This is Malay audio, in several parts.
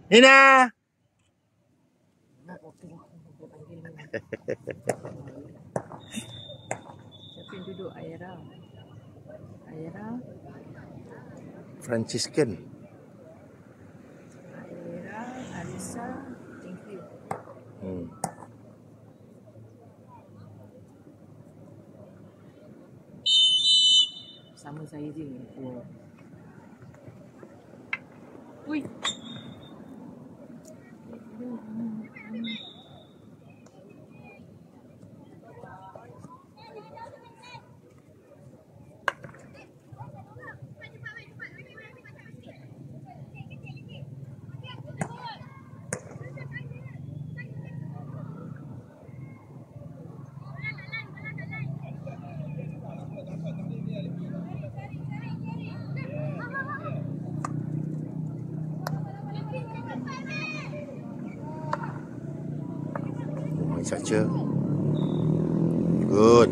Nina. Siapa yang duduk? Aira. Aira. Franciscan. Aira. Alisa. Thank you. Sama saya je. Oh. Ui. Saja. Good.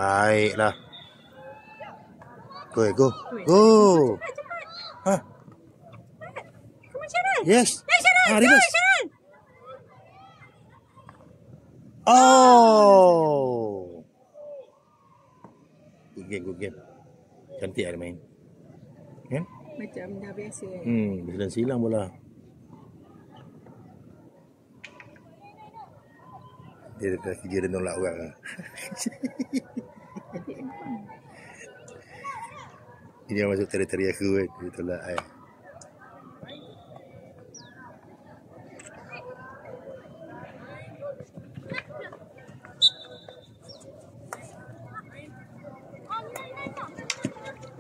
Baiklah. Go, go. Go. Ha. Come on, Sharon. Yes. Hey, Sharon. Go, Reverse. Sharon. Oh. Good game. Cantik ada main. Kan? Macam dah biasa. Silang bola. Dia dah kerja dia nolak orang lah. Ini yang masuk teritori aku kan. Dia tolak saya.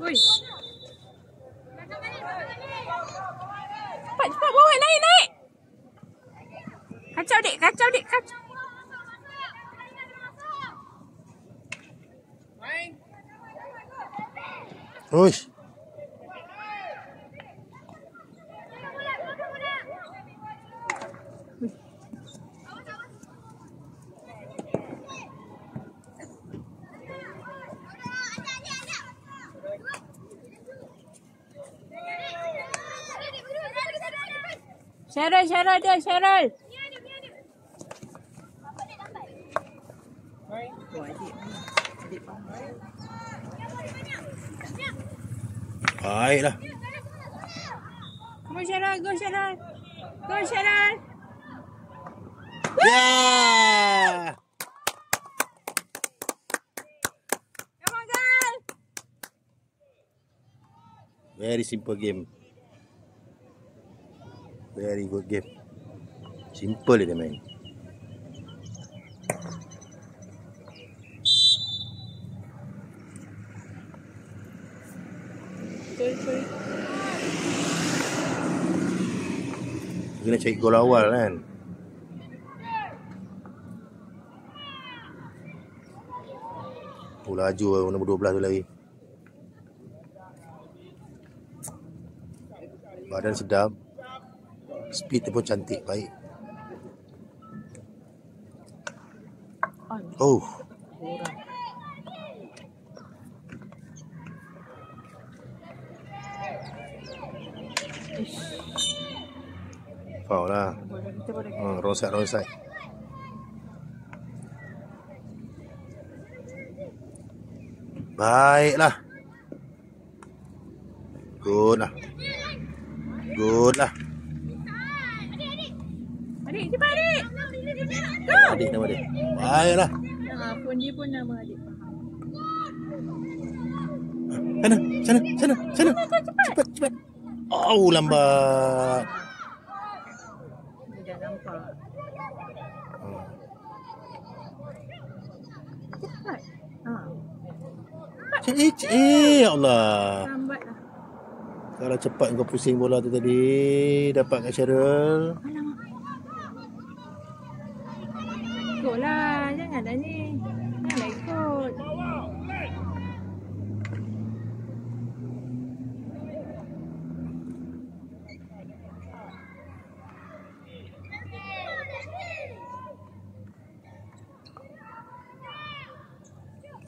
Ui. Cepat bawa naik. Kacau dik. Uish. Syarul. Baiklah. Come on, Syarul. Go, Syarul. Yeah. Come on, girl. Very simple game. Very good game. Simple dia main. Sorry. Kena cari gol awal kan. Laju nombor 12 tu lagi. Badan sedap. Speed dia pun cantik, baik. Oh. Foul lah. Wrong side. Baiklah. Good lah. Adik, cepat adik. Go. Nama dia. Baiklah. Pun dia pun nama adik. Sana. Cepat. Oh, lambat. Dia dah nampak. Cepat. Ya Allah. Lambat lah. Kalau cepat kau pusing bola tu tadi, dapat kat Syarul. Alamak. Ikutlah. Janganlah ni. Janganlah ikut.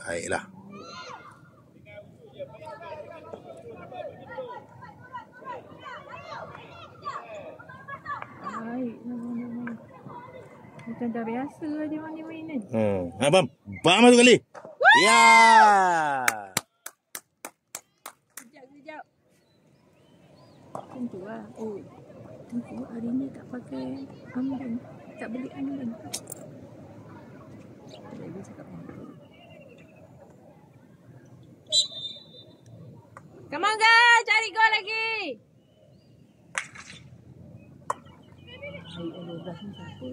Baiklah. Baik. Macam dah biasa je main-main ni. Bam. Bam satu kali. Ya. Kejap. Macam tu lah. Oh. Tengok hari ni tak pakai ambin. Tak beli ambin. Tak boleh cakap macam tu. Come on guys, cari gol lagi. Ayo, 12 ni siapa?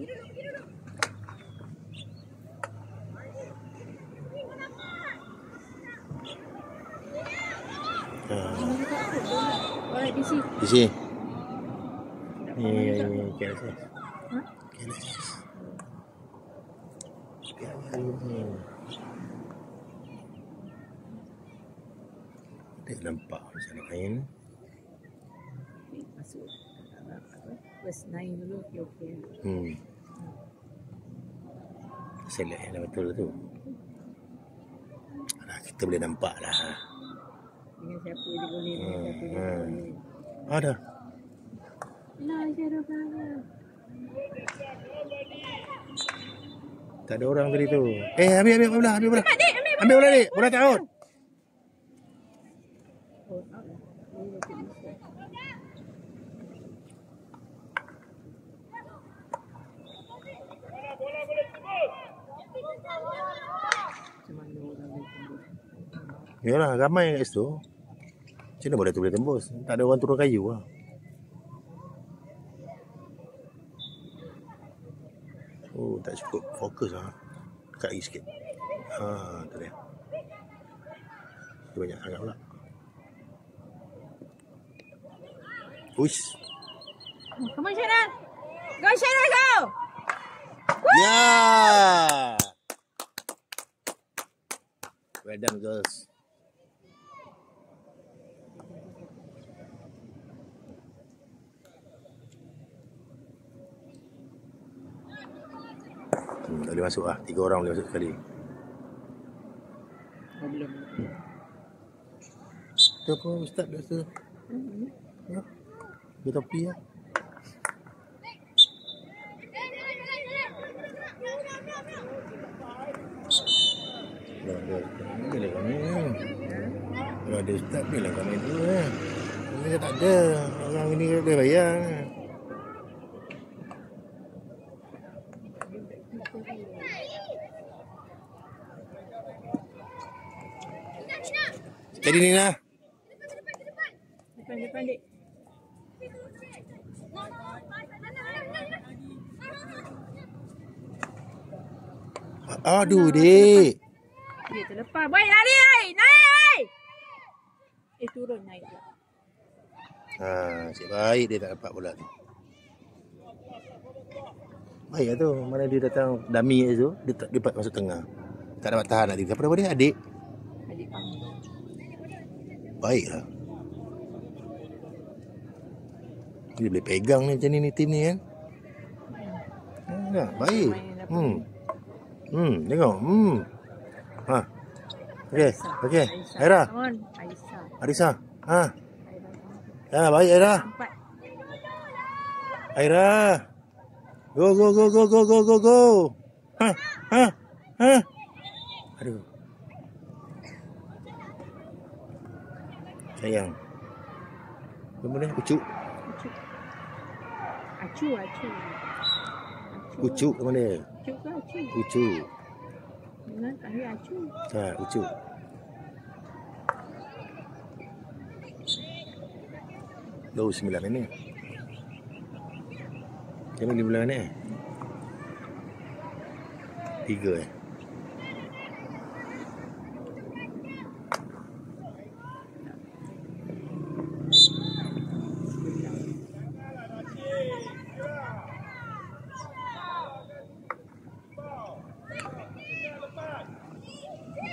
Alright, DC. Di sini. Ni KLSS. Ha? KLSS. Dia nampak macam nak main. Masuk. First 9 dulu, okey. Select yang betul tu. Alah, kita boleh nampak lah. Dengan siapa dia boleh, dengan siapa dia boleh. Ada. Lah, Syarul Farah. Tak ada orang tadi tu. Ambil bola. Cepat, Dik, Ambil bola ni. Bola tak out. Oh, tak lah. Dia tak bisa. Macam mana orang boleh tembus? Yalah, ramai kat situ. Macam mana bola tu boleh tembus? Tak ada orang turun kayu lah. Oh, tak cukup fokus lah. Dekat lagi sikit. Tu dia. Dia banyak sangat pula. Uish. Come on, Syarul. Go, Syarul, go! Ya. Well done, girls. Tak boleh masuk lah. 3 orang boleh masuk sekali. Problem. Kita pun ustaz biasa. Ya. Dia topi lah. Bila kau ni? Kalau ada ustaz, bila kau main dulu lah. Dia tak ada. Orang ni dia bayar. Jadi Nina. Depan, Dik. Aduh, Dik. Dia terlepas. Boy, lari, naik! Turun, naik pula. Asyik baik dia tak dapat bola tu. Baik lah tu. Mana dia datang dummy kat situ, dia dapat masuk tengah. Tak dapat tahan nak dia. Siapa nama dia? Adik? Adik Pang. Baik lah. Dia boleh pegang ni macam ni tim ni kan. Baik. Tengok. Okey. Aira. Come on, Aisyah. Arisa. Baik Aira. 4. Aira. Go. Aduh. Sayang. Apa dia? Ucuk. Acu. Ucuk ke mana? Acu ke acu? Ucuk. Dengan akhir acu. Ucuk. Low 9 ini. Macam mana di bulan ni? 3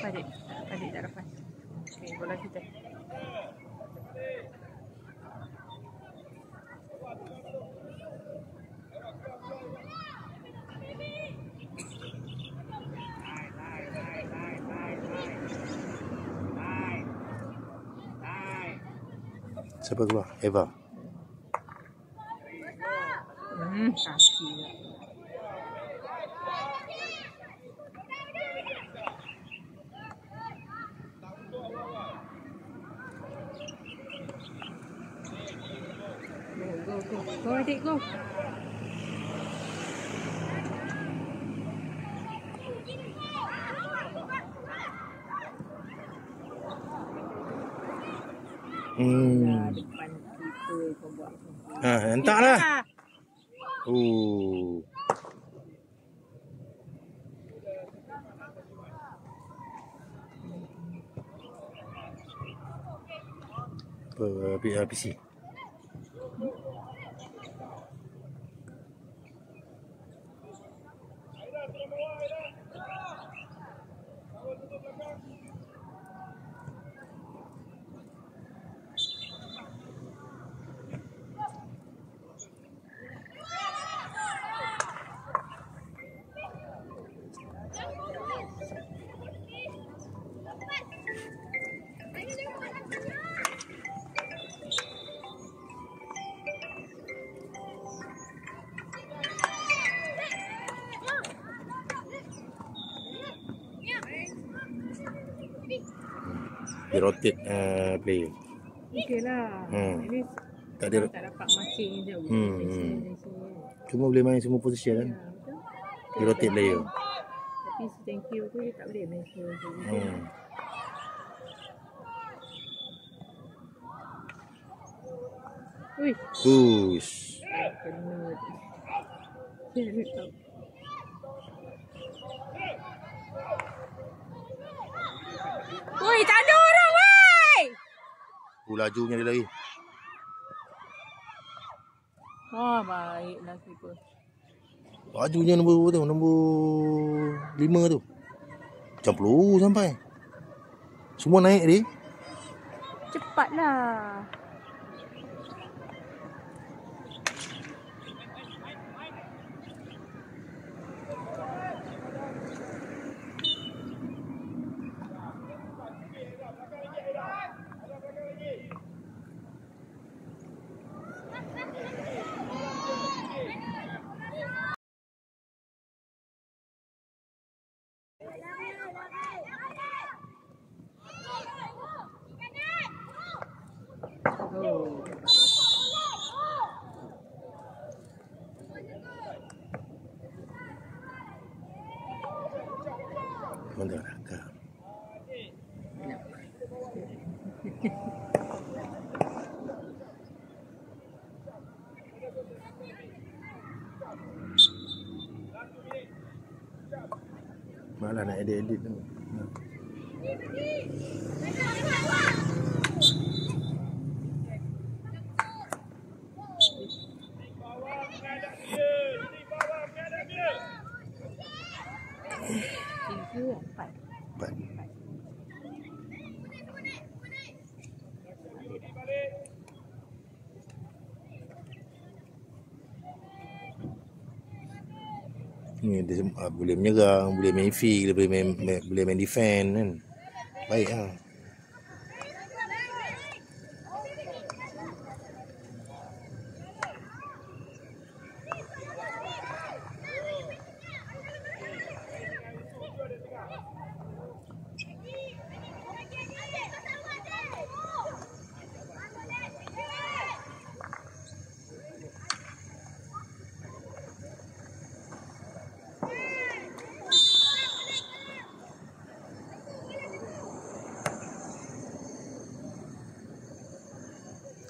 Adik. Adik tak lepas. Okey, bola kita. Siapa keluar? Eva. Kaki. Go. Go, adik, go. Depan kita kau buat. Hentaklah. PC. Dia rotate player. Okey lah. Ini tak ada, tak dapat marking je. Cuma boleh main semua position kan. Dia rotate player. Tapi si thank you tu dia tak boleh main semua. Push. Kena. Oi, tak ada orang, woi. Lajunya dia lagi. Baiklah keeper. Lajunya nombor 5 tu. Macam peluru sampai. Semua naik dia. Cepatlah. Mana rakam? Malah nak edit tu. Ni dia boleh menyerang, boleh main field, boleh main defend kan. Baik ah.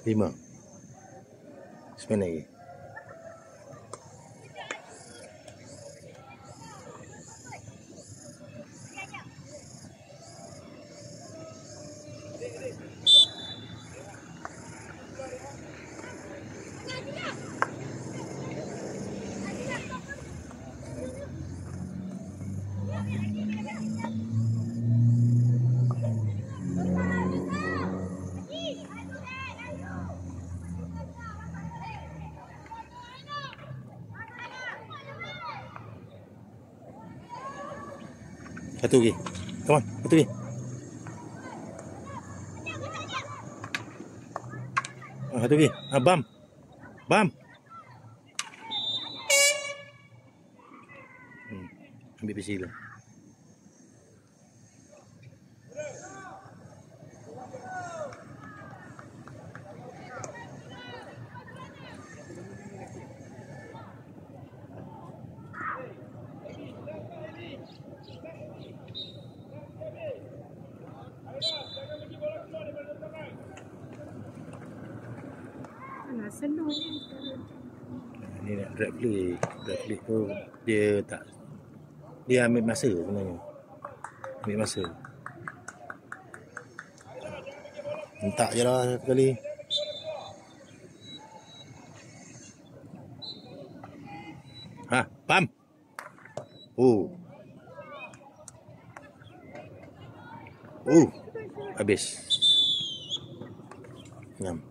Lima. Spin lagi. Satu lagi. Come on, satu lagi. Satu lagi. Bam. Bam. Ambil PC dulu. Senang. Ni nak drag flick. Drag flick tu dia tak, dia ambil masa sebenarnya. Ambil masa. Hentak je lah sekali. Pam. Habis. Ngam.